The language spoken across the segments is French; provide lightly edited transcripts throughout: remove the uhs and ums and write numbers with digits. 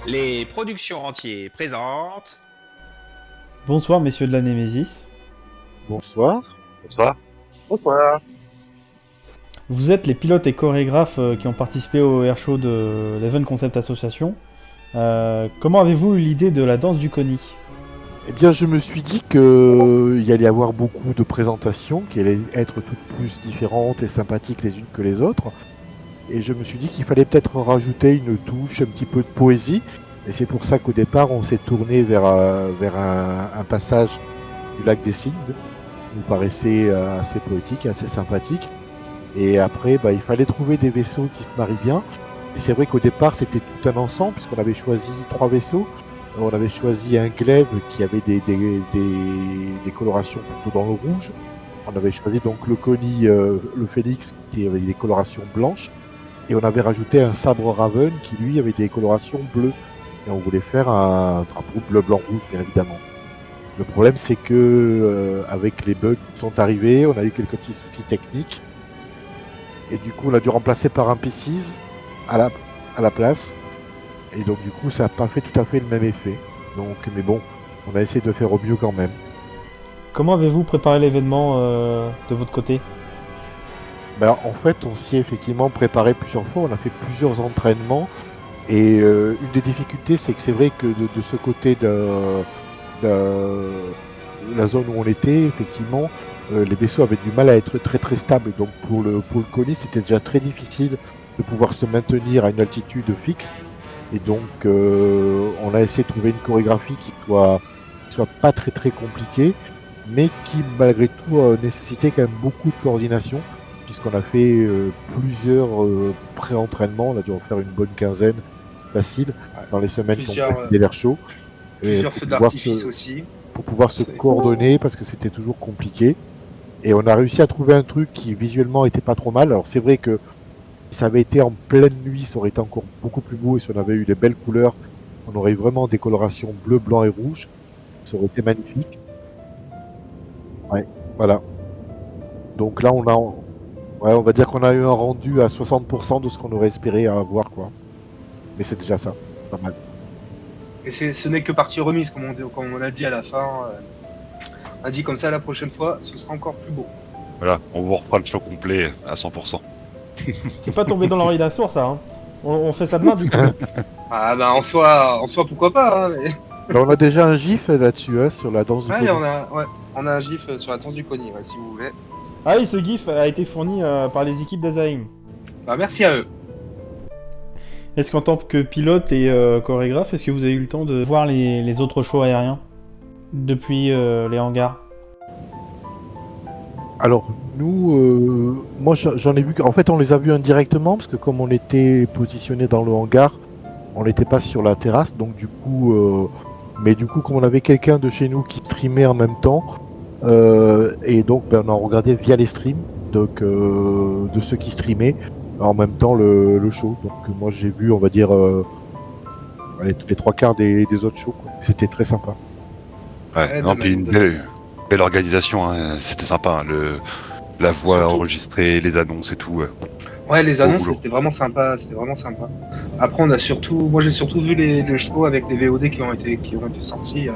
Les productions entières présentent. Bonsoir messieurs de la Némésis. Bonsoir. Bonsoir. Bonsoir. Vous êtes les pilotes et chorégraphes qui ont participé au airshow de l'Event Concept Association. Comment avez-vous eu l'idée de la danse du Kony? Eh bien, je me suis dit qu'il y allait y avoir beaucoup de présentations, qui allaient être toutes plus différentes et sympathiques les unes que les autres. Et je me suis dit qu'il fallait peut-être rajouter une touche, un petit peu de poésie. Et c'est pour ça qu'au départ, on s'est tourné vers un passage du lac des Cygnes, qui nous paraissait assez poétique et assez sympathique. Et après, il fallait trouver des vaisseaux qui se marient bien. Et c'est vrai qu'au départ, c'était tout un ensemble, puisqu'on avait choisi 3 vaisseaux. On avait choisi un glaive qui avait des colorations plutôt dans le rouge. On avait choisi donc le Kony, le Phénix, qui avait des colorations blanches. Et on avait rajouté un sabre Raven qui lui avait des colorations bleues. Et on voulait faire un drapeau bleu, blanc, rouge, bien évidemment. Le problème, c'est que avec les bugs qui sont arrivés, on a eu quelques petits soucis techniques. Et du coup, on a dû remplacer par un P6 à la place. Et donc, du coup, ça n'a pas fait tout à fait le même effet. Donc, mais bon, on a essayé de faire au mieux quand même. Comment avez-vous préparé l'événement de votre côté? En fait, on s'y est effectivement préparé plusieurs fois. On a fait plusieurs entraînements. Et une des difficultés, c'est que c'est vrai que de ce côté de la zone où on était, effectivement, les vaisseaux avaient du mal à être très très stables. Donc pour le Kony, c'était déjà très difficile de pouvoir se maintenir à une altitude fixe. Et donc on a essayé de trouver une chorégraphie qui soit pas très très compliquée, mais qui malgré tout nécessitait quand même beaucoup de coordination, puisqu'on a fait plusieurs pré-entraînements. On a dû en faire une bonne quinzaine facile dans les semaines qui ont précédé l'air chaud. Plusieurs feux d'artifice aussi. Pour pouvoir se coordonner, parce que c'était toujours compliqué. Et on a réussi à trouver un truc qui visuellement était pas trop mal. Alors c'est vrai que si ça avait été en pleine nuit, ça aurait été encore beaucoup plus beau, et si on avait eu des belles couleurs, on aurait eu vraiment des colorations bleu, blanc et rouge. Ça aurait été magnifique. Ouais, voilà. Donc là, on va dire qu'on a eu un rendu à 60% de ce qu'on aurait espéré avoir, quoi. Mais c'est déjà ça, pas mal. Et ce n'est que partie remise, comme on a dit à la fin. On a dit comme ça, la prochaine fois, ce sera encore plus beau. Voilà, on vous refera le show complet à 100%. C'est pas tombé dans l'oreille d'un sourd ça, hein. On fait ça demain du coup. Ah en soi, pourquoi pas, hein, mais... Là, on a déjà un gif là-dessus, hein, sur la danse du Kony. on a un gif sur la danse du Kony, si vous voulez. Ah oui, ce gif a été fourni par les équipes d'Azaïm. Merci à eux. Est-ce qu'en tant que pilote et chorégraphe, est-ce que vous avez eu le temps de voir les autres shows aériens depuis les hangars? Alors, nous, moi j'en ai vu, en fait on les a vus indirectement, parce que comme on était positionné dans le hangar, on n'était pas sur la terrasse, donc du coup, mais du coup comme on avait quelqu'un de chez nous qui streamait en même temps, et donc on a regardé via les streams, donc de ceux qui streamaient en même temps le show. Donc moi j'ai vu, on va dire, les 3/4 des autres shows, quoi. C'était très sympa. Ouais, non, puis une belle organisation, hein. C'était sympa, hein. La voix Surtout enregistrée, les annonces et tout. Ouais, les annonces, boulot. c'était vraiment sympa. Après, moi j'ai surtout vu les shows avec les VOD qui ont été sortis,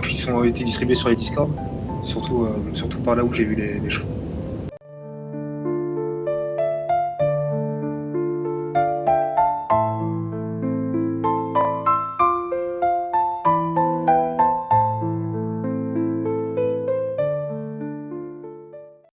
qui ont été distribués sur les Discord. Surtout par là où j'ai vu les shows.